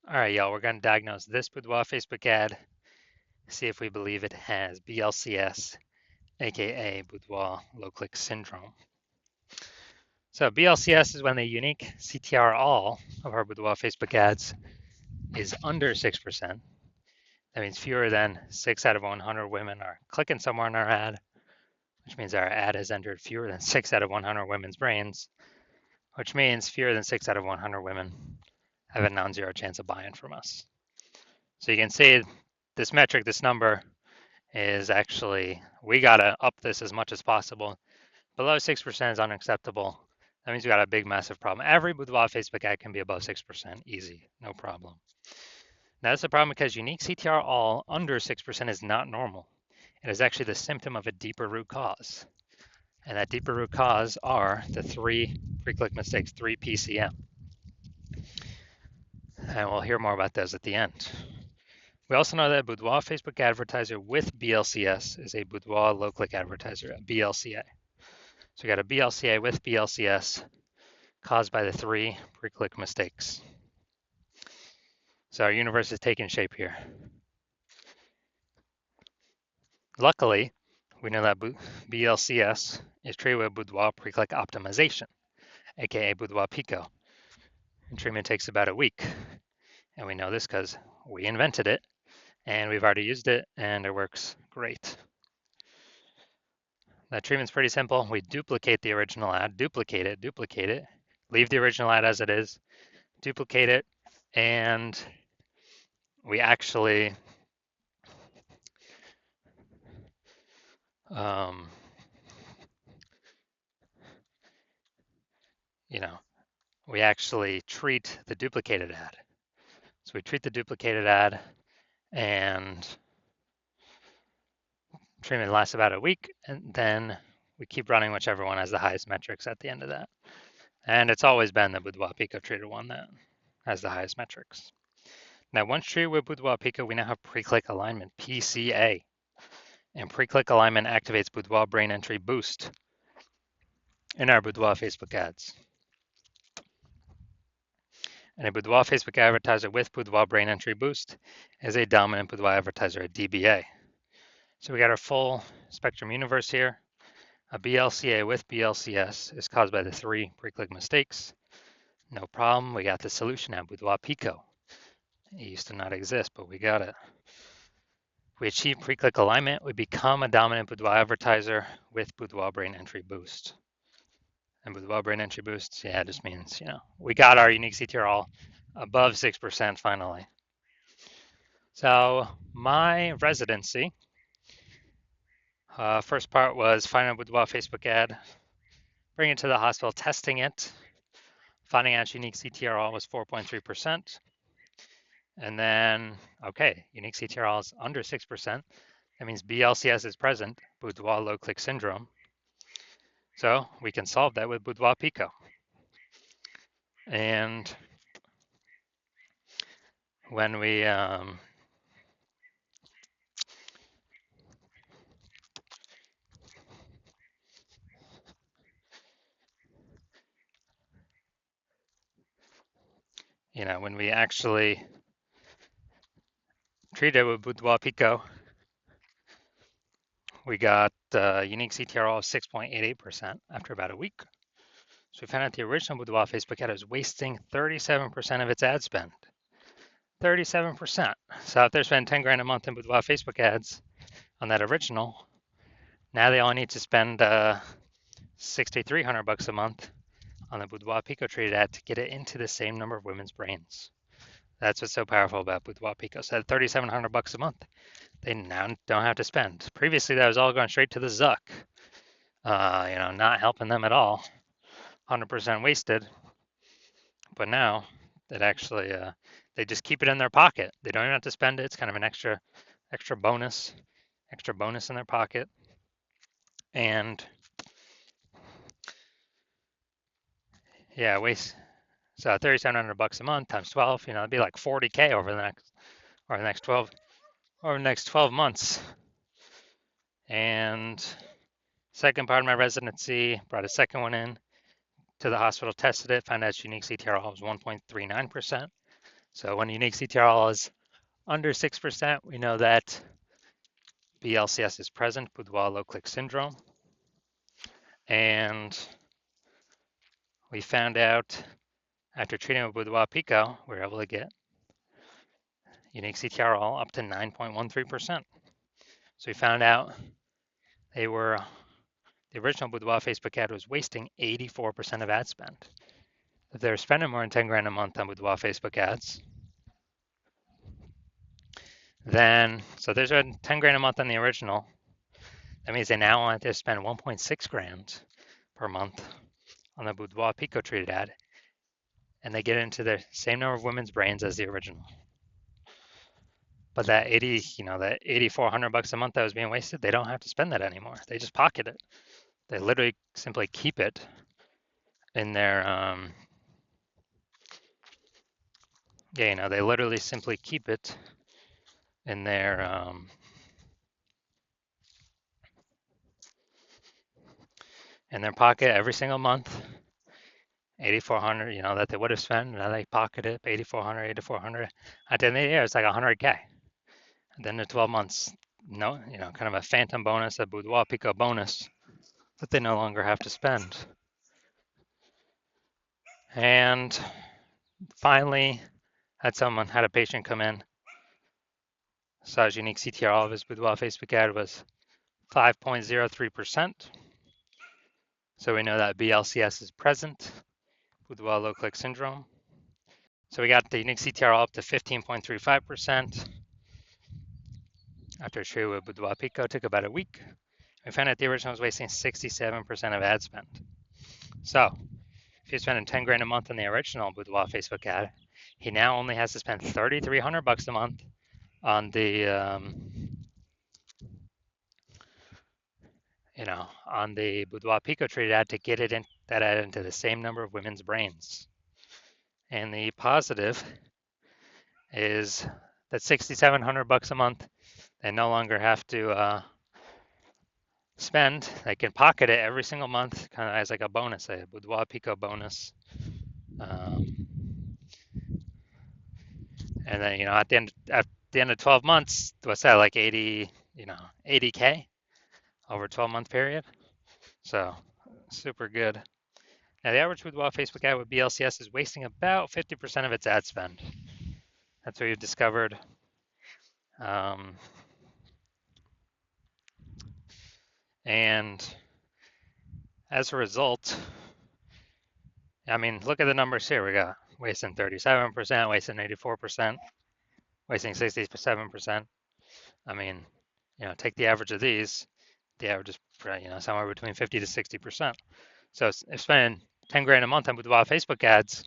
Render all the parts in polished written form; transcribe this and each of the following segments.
All right, y'all, we're going to diagnose this Boudoir Facebook ad, see if we believe it has BLCS, aka Boudoir low click syndrome. So, BLCS is when the unique CTR all of our Boudoir Facebook ads is under 6%. That means fewer than 6 out of 100 women are clicking somewhere in our ad, which means our ad has entered fewer than 6 out of 100 women's brains, which means fewer than 6 out of 100 women have a non zero chance of buying from us. So, you can see this metric, this number, is actually, we got to up this as much as possible. Below 6% is unacceptable. That means we got a big, massive problem. Every Boudoir Facebook ad can be above 6%, easy, no problem. Now, that's a problem because unique CTR all under 6% is not normal. It is actually the symptom of a deeper root cause. And that deeper root cause are the three pre-click mistakes, 3 PCM. And we'll hear more about those at the end. We also know that a Boudoir Facebook advertiser with BLCS is a Boudoir low-click advertiser, a BLCA. So we got a BLCA with BLCS caused by the 3 pre-click mistakes. So our universe is taking shape here. Luckily, we know that BLCS is treated with Boudoir pre-click optimization, aka Boudoir Pico. And treatment takes about a week. And we know this because we invented it and we've already used it and it works great. That treatment's pretty simple. We duplicate the original ad, duplicate it, leave the original ad as it is, duplicate it, and we actually we actually treat the duplicated ad. So we treat the duplicated ad and treatment lasts about a week, and then we keep running whichever one has the highest metrics at the end of that. And it's always been the Boudoir Pico treated one that has the highest metrics. Now, once treated with Boudoir Pico, we now have pre-click alignment, PCA. And pre-click alignment activates Boudoir brain entry boost in our Boudoir Facebook ads. And a Boudoir Facebook advertiser with Boudoir brain entry boost is a dominant Boudoir advertiser, a DBA. So we got our full spectrum universe here. A BLCA with BLCS is caused by the 3 pre-click mistakes. No problem. We got the solution now, Boudoir Pico. It used to not exist, but we got it. We achieve pre-click alignment. We become a dominant Boudoir advertiser with Boudoir brain entry boost. And Boudoir brain entry boost, yeah, it just means, we got our unique CTR all above 6% finally. So my residency, first part was finding a Boudoir Facebook ad, bringing it to the hospital, testing it, finding out unique CTR all was 4.3%. And then, okay, unique CTR all is under 6%. That means BLCS is present, Boudoir low click syndrome. So we can solve that with Boudoir Pico. And when we when we actually treat it with Boudoir Pico, we got unique CTR of 6.88% after about a week. So we found out the original Boudoir Facebook ad was wasting 37% of its ad spend. 37%. So if they're spending 10 grand a month in Boudoir Facebook ads on that original, now they only need to spend $6,300 a month on the Boudoir Pico treated ad to get it into the same number of women's brains. That's what's so powerful about Boudoir Pico. So at $3,700 a month, they now don't have to spend. Previously, that was all going straight to the Zuck. Not helping them at all. 100% wasted. But now it actually, they just keep it in their pocket. They don't even have to spend it. It's kind of an extra bonus in their pocket. And yeah, so $3,700 a month times 12, it'd be like 40K over the next 12 months. And second part of my residency, brought a second one in to the hospital, tested it, found out its unique CTR was 1.39%. So when unique CTRL is under 6%, we know that BLCS is present, Boudoir low click syndrome. And we found out after treating with Boudoir Pico, we were able to get unique CTRL up to 9.13%. So we found out the original Boudoir Facebook ad was wasting 84% of ad spend. If they're spending more than 10 grand a month on Boudoir Facebook ads, then, so there's a 10 grand a month on the original. That means they now want to spend 1.6 grand per month on the Boudoir Pico treated ad, and they get into the same number of women's brains as the original. But that 8,400 bucks a month that was being wasted, they don't have to spend that anymore. They just pocket it. They literally simply keep it in their, they literally simply keep it in their, in their pocket every single month. 8,400, that they would have spent, now they pocket it, 8,400, 8,400. At the end of the year, it's like 100K. And then the 12 months, kind of a phantom bonus, a Boudoir Pico bonus that they no longer have to spend. And finally, had a patient come in, saw his unique CTR of his Boudoir Facebook ad was 5.03%. So we know that BLCS is present, Boudoir low click syndrome. So we got the unique CTR up to 15.35%. After treated with Boudoir Pico, took about a week. We found out the original was wasting 67% of ad spend. So if you're spending 10 grand a month on the original Boudoir Facebook ad, he now only has to spend 3,300 bucks a month on the on the Boudoir Pico treated ad to get that ad into the same number of women's brains. And the positive is that 6,700 bucks a month, they no longer have to spend. They can pocket it every single month, kind of as like a bonus, a Boudoir Pico bonus. And then at the end of 12 months, what's that, like 80K over a 12-month period? So super good. Now the average Boudoir Facebook ad with BLCS is wasting about 50% of its ad spend. That's what we've discovered. And as a result, look at the numbers here. We got wasting 37%, wasting 84%, wasting 67%. Take the average of these. The average is somewhere between 50 to 60%. So if spending 10 grand a month on Boudoir Facebook ads,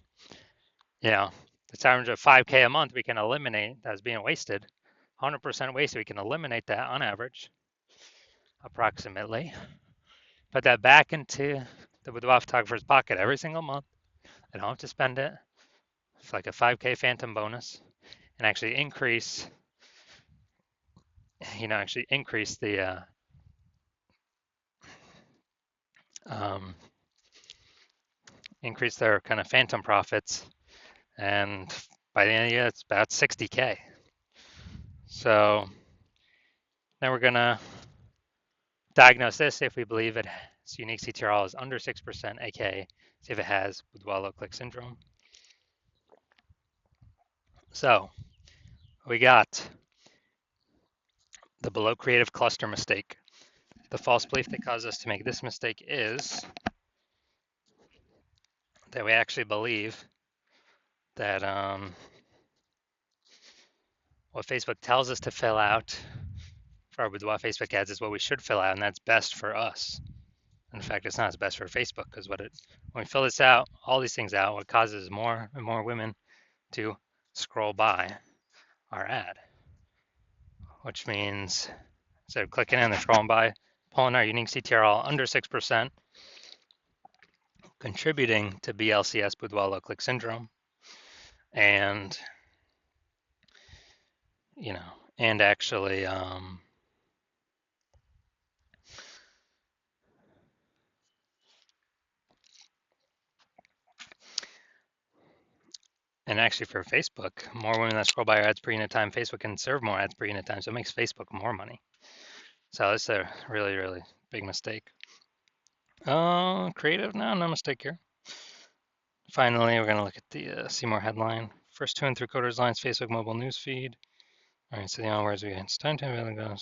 it's average of 5K a month we can eliminate that's being wasted. 100% wasted, we can eliminate that on average, approximately. Put that back into the Boudoir photographer's pocket every single month. They don't have to spend it. It's like a 5K phantom bonus, and actually increase the increase their kind of phantom profits, and by the end of the year, it's about 60K. So now we're gonna diagnose this if we believe its unique CTRL is under 6%, aka see if it has Boudoir low click syndrome. So we got the below creative cluster mistake. The false belief that caused us to make this mistake is that we actually believe that what Facebook tells us to fill out for our Boudoir Facebook ads is what we should fill out, and that's best for us. In fact, it's not as best for Facebook, because when we fill this out, all these things out, what causes more and more women to scroll by our ad, which means instead of clicking in, they're scrolling by, pulling our unique CTRL under 6%, contributing to BLCS, Boudoir low click syndrome, and and actually And actually for Facebook, more women that scroll by your ads per unit time, Facebook can serve more ads per unit time. So it makes Facebook more money. So it's a really, really big mistake. Creative, no mistake here. Finally, we're going to look at the see more headline. First 2 and 3/4 lines, Facebook mobile news feed. All right, so the only words we get. It's time to really go.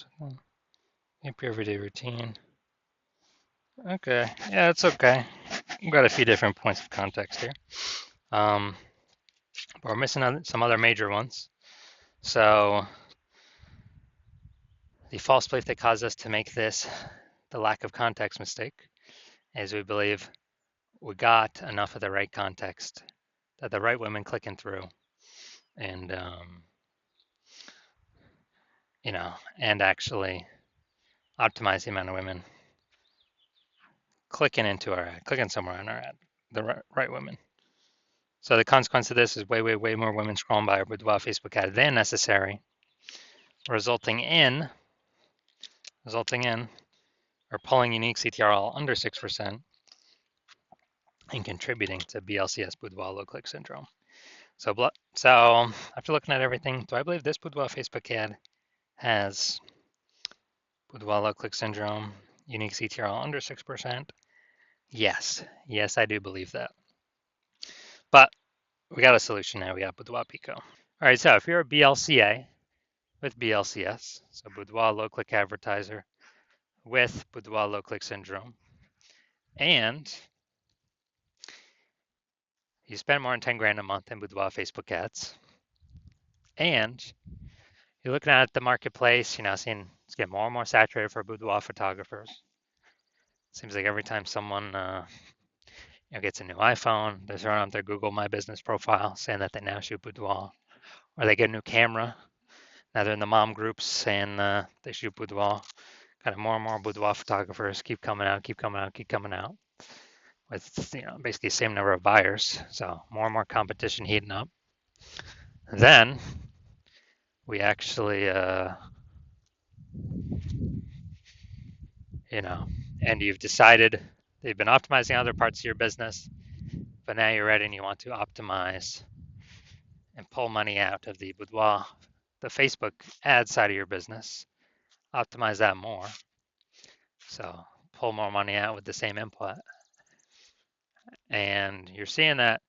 Your everyday routine. Okay, yeah, it's okay. We've got a few different points of context here. But we're missing some other major ones. So the false belief that caused us to make this the lack of context mistake is we believe we got enough of the right context that the right women clicking through and and actually optimize the amount of women clicking into our ad, clicking somewhere on our ad, the right women. So the consequence of this is way more women scrolling by our Boudoir Facebook ad than necessary, resulting in or pulling unique CTRL under 6% and contributing to BLCS Boudoir low click syndrome. So after looking at everything, do I believe this Boudoir Facebook ad has Boudoir low click syndrome, unique CTRL under 6%? Yes, I do believe that. But we got a solution now. We got Boudoir Pico. All right, so if you're a BLCA with BLCS, so Boudoir low click advertiser with Boudoir low click syndrome, and you spend more than 10 grand a month in Boudoir Facebook ads, and you're looking at the marketplace, seeing it's getting more and more saturated for boudoir photographers. Seems like every time someone gets a new iPhone, they're throwing up their Google My Business profile saying that they now shoot boudoir, or they get a new camera. Now they're in the mom groups saying they shoot boudoir. Kind of more and more boudoir photographers keep coming out, with basically the same number of buyers. So more and more competition heating up. Then we actually and you've decided that you've been optimizing other parts of your business, but now you're ready and you want to optimize and pull money out of the boudoir, the Facebook ad side of your business, optimize that more. So pull more money out with the same input. And you're seeing that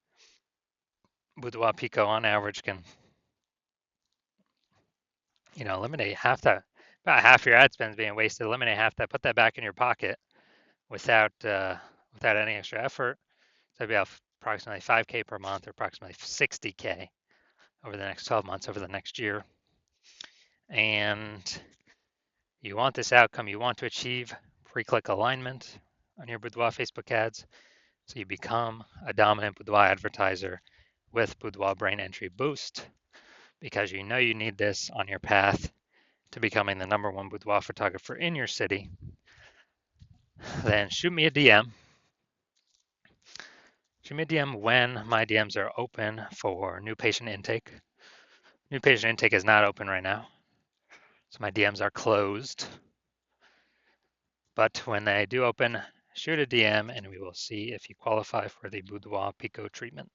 Boudoir Pico on average can, eliminate about half your ad spend being wasted, eliminate half that, put that back in your pocket without any extra effort. So it'd be approximately 5K per month or approximately 60K over the next 12 months, over the next year. And you want this outcome, you want to achieve pre-click alignment on your Boudoir Facebook ads. So you become a dominant Boudoir advertiser with Boudoir Brain Entry Boost because you know you need this on your path to becoming the #1 boudoir photographer in your city. Then shoot me a DM. Shoot me a DM when my DMs are open for new patient intake. New patient intake is not open right now, so my DMs are closed. But when they do open, shoot a DM and we will see if you qualify for the Boudoir Pico treatment.